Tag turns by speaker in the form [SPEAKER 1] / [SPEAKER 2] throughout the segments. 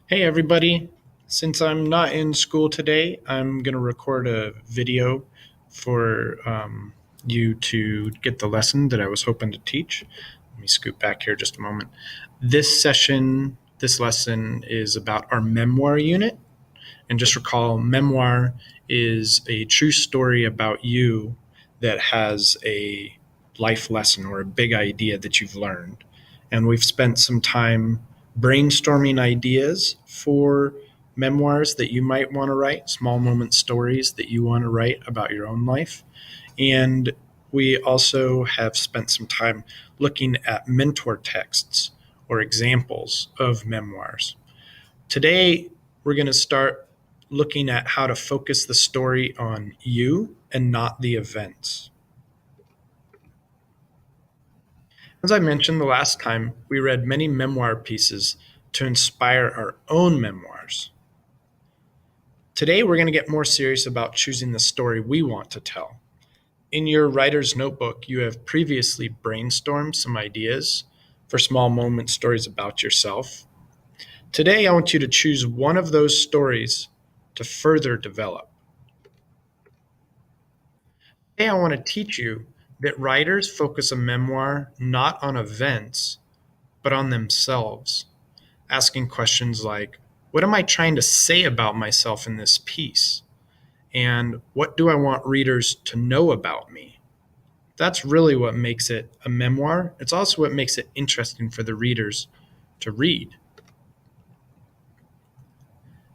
[SPEAKER 1] Hey everybody, since I'm not in school today, I'm going to record a video for you to get the lesson that I was hoping to teach. Let me scoot back here just a moment. This lesson is about our memoir unit. And just recall, memoir is a true story about you that has a life lesson or a big idea that you've learned. And we've spent some time brainstorming ideas for memoirs that you might want to write, small moment stories that you want to write about your own life. And we also have spent some time looking at mentor texts or examples of memoirs. Today, we're going to start looking at how to focus the story on you and not the events. As I mentioned the last time, we read many memoir pieces to inspire our own memoirs. Today, we're going to get more serious about choosing the story we want to tell. In your writer's notebook, you have previously brainstormed some ideas for small moment stories about yourself. Today, I want you to choose one of those stories to further develop. Today, I want to teach you that writers focus a memoir not on events, but on themselves, asking questions like, what am I trying to say about myself in this piece? And what do I want readers to know about me? That's really what makes it a memoir. It's also what makes it interesting for the readers to read.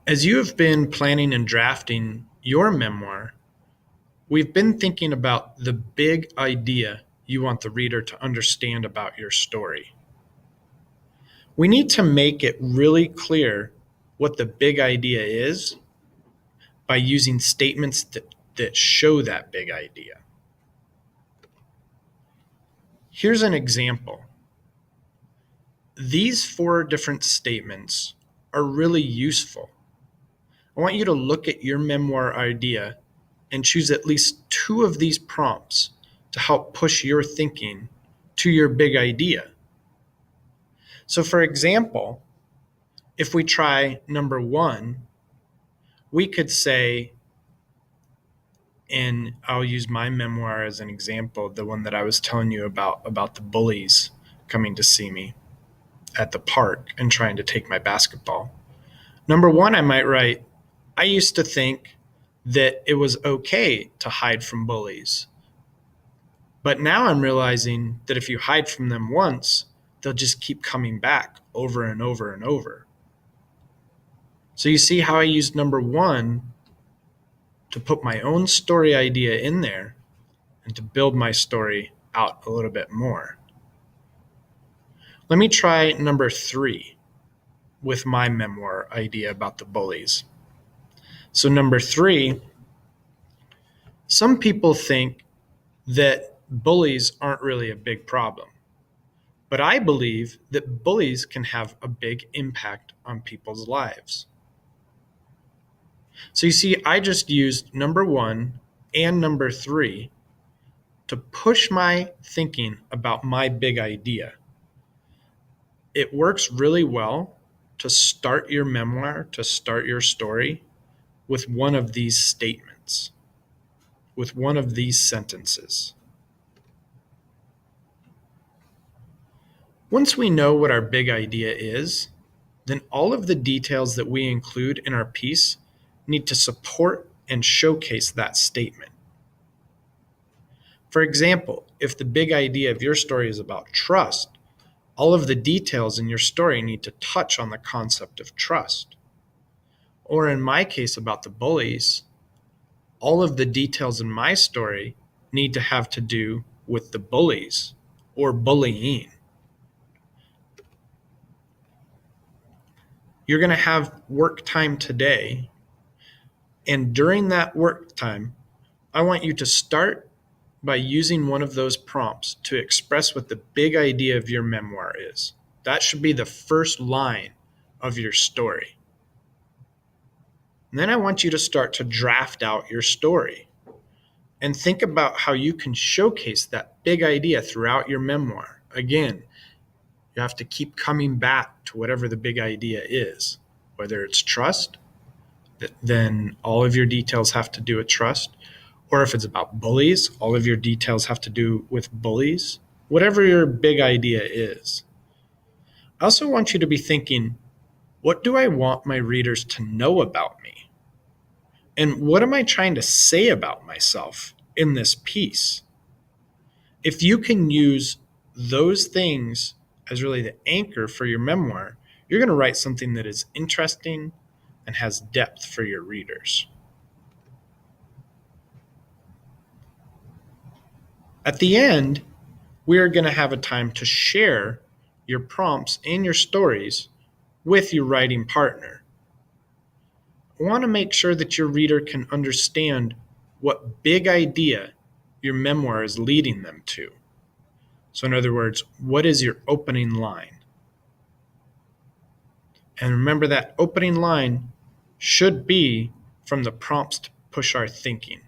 [SPEAKER 1] As you have been planning and drafting your memoir, we've been thinking about the big idea you want the reader to understand about your story. We need to make it really clear what the big idea is by using statements that show that big idea. Here's an example. These four different statements are really useful. I want you to look at your memoir idea and choose at least two of these prompts to help push your thinking to your big idea. So, for example, if we try number one, we could say, and I'll use my memoir as an example, the one that I was telling you about the bullies coming to see me at the park and trying to take my basketball. Number one, I might write, I used to think that it was okay to hide from bullies. But now I'm realizing that if you hide from them once, they'll just keep coming back over and over and over. So you see how I used number one to put my own story idea in there and to build my story out a little bit more. Let me try number three with my memoir idea about the bullies. So, number three, some people think that bullies aren't really a big problem, but I believe that bullies can have a big impact on people's lives. So, you see, I just used number one and number three to push my thinking about my big idea. It works really well to start your memoir, to start your story with one of these statements, with one of these sentences. Once we know what our big idea is, then all of the details that we include in our piece need to support and showcase that statement. For example, if the big idea of your story is about trust, all of the details in your story need to touch on the concept of trust. Or in my case about the bullies, all of the details in my story need to have to do with the bullies or bullying. You're going to have work time today, and during that work time, I want you to start by using one of those prompts to express what the big idea of your memoir is. That should be the first line of your story. And then I want you to start to draft out your story and think about how you can showcase that big idea throughout your memoir. Again, you have to keep coming back to whatever the big idea is. whether it's trust, then all of your details have to do with trust. Or if it's about bullies, all of your details have to do with bullies. Whatever your big idea is. I also want you to be thinking, what do I want my readers to know about me? And what am I trying to say about myself in this piece? If you can use those things as really the anchor for your memoir, you're going to write something that is interesting and has depth for your readers. At the end, we are going to have a time to share your prompts and your stories with your writing partner. I want to make sure that your reader can understand what big idea your memoir is leading them to. So, in other words, what is your opening line? And remember that opening line should be from the prompts to push our thinking.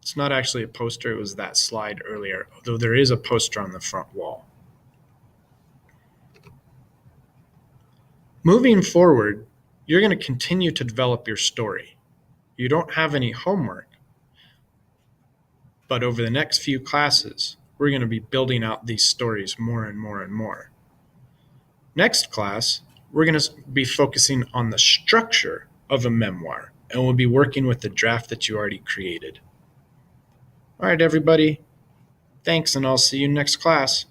[SPEAKER 1] It's not actually a poster, it was that slide earlier, although there is a poster on the front wall. Moving forward, you're going to continue to develop your story. You don't have any homework, but over the next few classes, we're going to be building out these stories more and more and more. Next class, we're going to be focusing on the structure of a memoir, and we'll be working with the draft that you already created. All right, everybody. Thanks, and I'll see you next class.